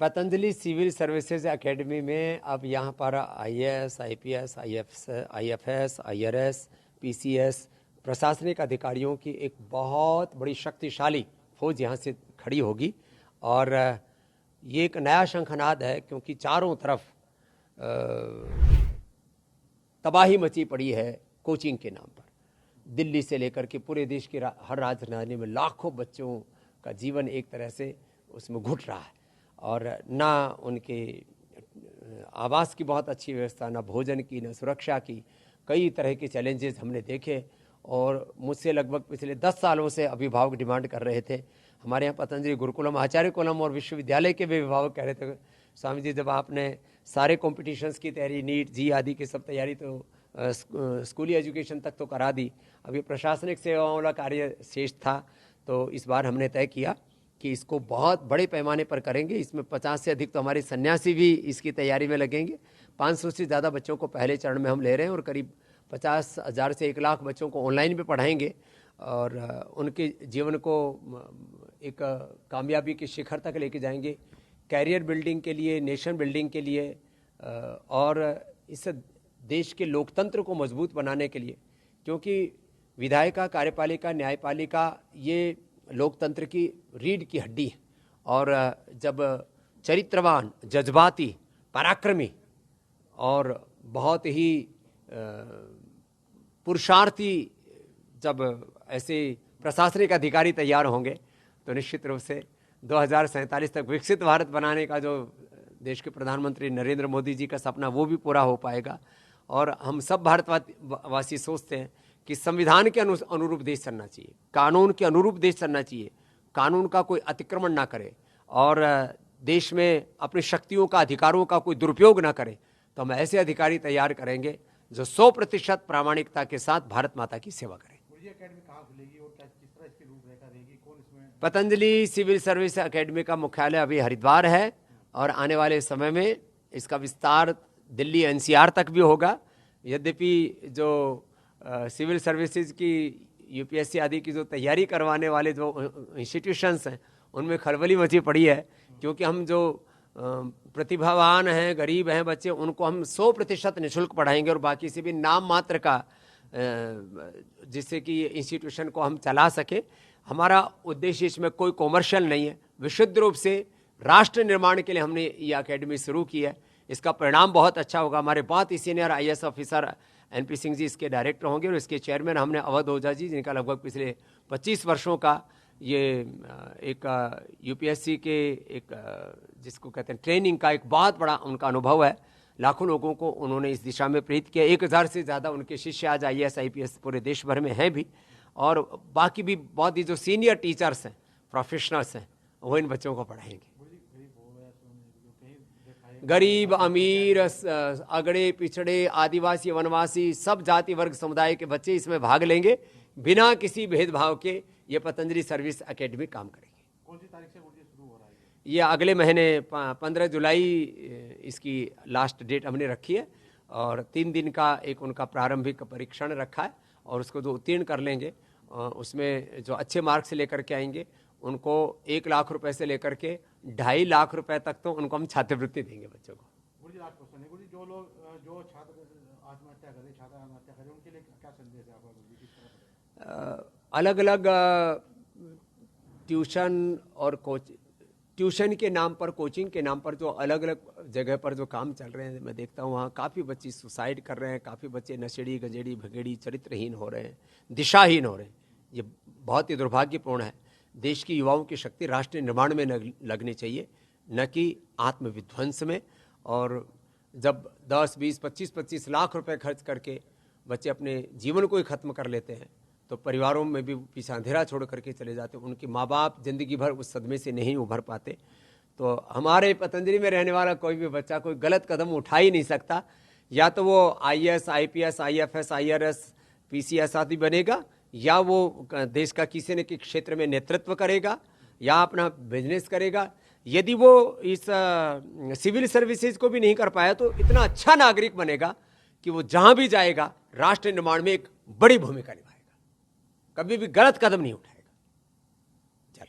Patanjali civil services academy में अब यहाँ पर IAS, IPS, IFS, IRS, PCS प्रशासनिक अधिकारियों की एक बहुत बड़ी शक्तिशाली फौज यहाँ से खड़ी होगी। और ये एक नया शंखनाद है, क्योंकि चारों तरफ तबाही मची पड़ी है कोचिंग के नाम पर। दिल्ली से लेकर के पूरे देश के हर राजधानी में लाखों बच्चों का जीवन एक तरह से उसमें घुट रहा है, और ना उनके आवास की बहुत अच्छी व्यवस्था, ना भोजन की, ना सुरक्षा की। कई तरह के चैलेंजेस हमने देखे, और मुझसे लगभग पिछले 10 सालों से अभिभावक डिमांड कर रहे थे। हमारे यहाँ पतंजलि गुरुकुलम, आचार्य कुलम और विश्वविद्यालय के भी अभिभावक कह रहे थे, स्वामी जी जब आपने सारे कॉम्पिटिशन्स की तैयारी, नीट जी आदि की सब तैयारी तो स्कूली एजुकेशन तक तो करा दी, अभी प्रशासनिक सेवाओं वाला कार्य शेष था। तो इस बार हमने तय किया कि इसको बहुत बड़े पैमाने पर करेंगे। इसमें 50 से अधिक तो हमारे सन्यासी भी इसकी तैयारी में लगेंगे। 500 से ज़्यादा बच्चों को पहले चरण में हम ले रहे हैं, और करीब 50,000 से 1 लाख बच्चों को ऑनलाइन भी पढ़ाएंगे, और उनके जीवन को एक कामयाबी के शिखर तक लेके जाएंगे, कैरियर बिल्डिंग के लिए, नेशन बिल्डिंग के लिए, और इस देश के लोकतंत्र को मजबूत बनाने के लिए। क्योंकि विधायिका, कार्यपालिका, न्यायपालिका ये लोकतंत्र की रीढ़ की हड्डी है, और जब चरित्रवान, जज्बाती, पराक्रमी और बहुत ही पुरुषार्थी जब ऐसे प्रशासनिक अधिकारी तैयार होंगे, तो निश्चित रूप से 2047 तक विकसित भारत बनाने का जो देश के प्रधानमंत्री नरेंद्र मोदी जी का सपना, वो भी पूरा हो पाएगा। और हम सब भारतवासी सोचते हैं कि संविधान के अनुरूप देश चलना चाहिए, कानून के अनुरूप देश चलना चाहिए, कानून का कोई अतिक्रमण ना करे, और देश में अपनी शक्तियों का, अधिकारों का कोई दुरुपयोग ना करे। तो हम ऐसे अधिकारी तैयार करेंगे जो 100% प्रामाणिकता के साथ भारत माता की सेवा करें। पतंजलि सिविल सर्विस एकेडमी का मुख्यालय अभी हरिद्वार है, और आने वाले समय में इसका विस्तार दिल्ली एनसीआर तक भी होगा। यद्यपि जो सिविल सर्विसेज की यूपीएससी आदि की जो तैयारी करवाने वाले जो इंस्टीट्यूशंस हैं, उनमें खलबली मची पड़ी है, क्योंकि हम जो प्रतिभावान हैं, गरीब हैं बच्चे, उनको हम 100% निःशुल्क पढ़ाएंगे, और बाकी से भी नाम मात्र का, जिससे कि इंस्टीट्यूशन को हम चला सके। हमारा उद्देश्य इसमें कोई कॉमर्शियल नहीं है, विशुद्ध रूप से राष्ट्र निर्माण के लिए हमने ये अकेडमी शुरू की है। इसका परिणाम बहुत अच्छा होगा। हमारे बहुत ही senior IAS officer N P Singh ji इसके डायरेक्टर होंगे, और इसके चेयरमैन हमने अवध ओझा जी, जिनका लगभग पिछले 25 वर्षों का ये एक यूपीएससी के एक जिसको कहते हैं ट्रेनिंग का एक बहुत बड़ा उनका अनुभव है। लाखों लोगों को उन्होंने इस दिशा में प्रेरित किया। 1000 से ज़्यादा उनके शिष्य आज आईएएस आईपीएस पूरे देश भर में हैं भी, और बाकी भी बहुत ही जो सीनियर टीचर्स हैं, प्रोफेशनल्स हैं, वो इन बच्चों को पढ़ाएंगे। गरीब, अमीर, अगड़े पिछड़े, आदिवासी, वनवासी, सब जाति वर्ग समुदाय के बच्चे इसमें भाग लेंगे, बिना किसी भेदभाव के। ये पतंजलि सर्विस एकेडमी काम करेगी। कौन सी तारीख से शुरू हो रहा है? ये अगले महीने 15 जुलाई इसकी लास्ट डेट हमने रखी है, और 3 दिन का एक उनका प्रारंभिक परीक्षण रखा है, और उसको जो उत्तीर्ण कर लेंगे, उसमें जो अच्छे मार्क्स से लेकर के आएंगे, उनको 1 लाख रुपए से लेकर के 2.5 लाख रुपए तक तो उनको हम छात्रवृत्ति देंगे बच्चों को। जो लोग, जो छात्र आत्महत्या करें, उनके लिए क्या संदेश है आपका? अलग अलग ट्यूशन और ट्यूशन के नाम पर, कोचिंग के नाम पर जो अलग अलग जगह पर जो काम चल रहे हैं, मैं देखता हूँ वहाँ काफ़ी बच्चे सुसाइड कर रहे हैं, काफ़ी बच्चे नशेड़ी, गंजेड़ी, भगेड़ी, चरित्रहीन हो रहे हैं, दिशाहीन हो रहे हैं। ये बहुत ही दुर्भाग्यपूर्ण है। देश की युवाओं की शक्ति राष्ट्र निर्माण में लगनी चाहिए, न कि आत्मविध्वंस में। और जब 10, 20, 25 लाख रुपए खर्च करके बच्चे अपने जीवन को ही खत्म कर लेते हैं, तो परिवारों में भी पीछे अंधेरा छोड़ करके चले जाते हैं। उनके माँ बाप जिंदगी भर उस सदमे से नहीं उभर पाते। तो हमारे पतंजलि में रहने वाला कोई भी बच्चा कोई गलत कदम उठा ही नहीं सकता। या तो वो IAS, IPS, IFS, IRS, PCS आदि बनेगा, या वो देश का किसी न किसी क्षेत्र में नेतृत्व करेगा, या अपना बिजनेस करेगा। यदि वो इस सिविल सर्विसेज को भी नहीं कर पाया, तो इतना अच्छा नागरिक बनेगा कि वो जहाँ भी जाएगा राष्ट्र निर्माण में एक बड़ी भूमिका निभाएगा, कभी भी गलत कदम नहीं उठाएगा।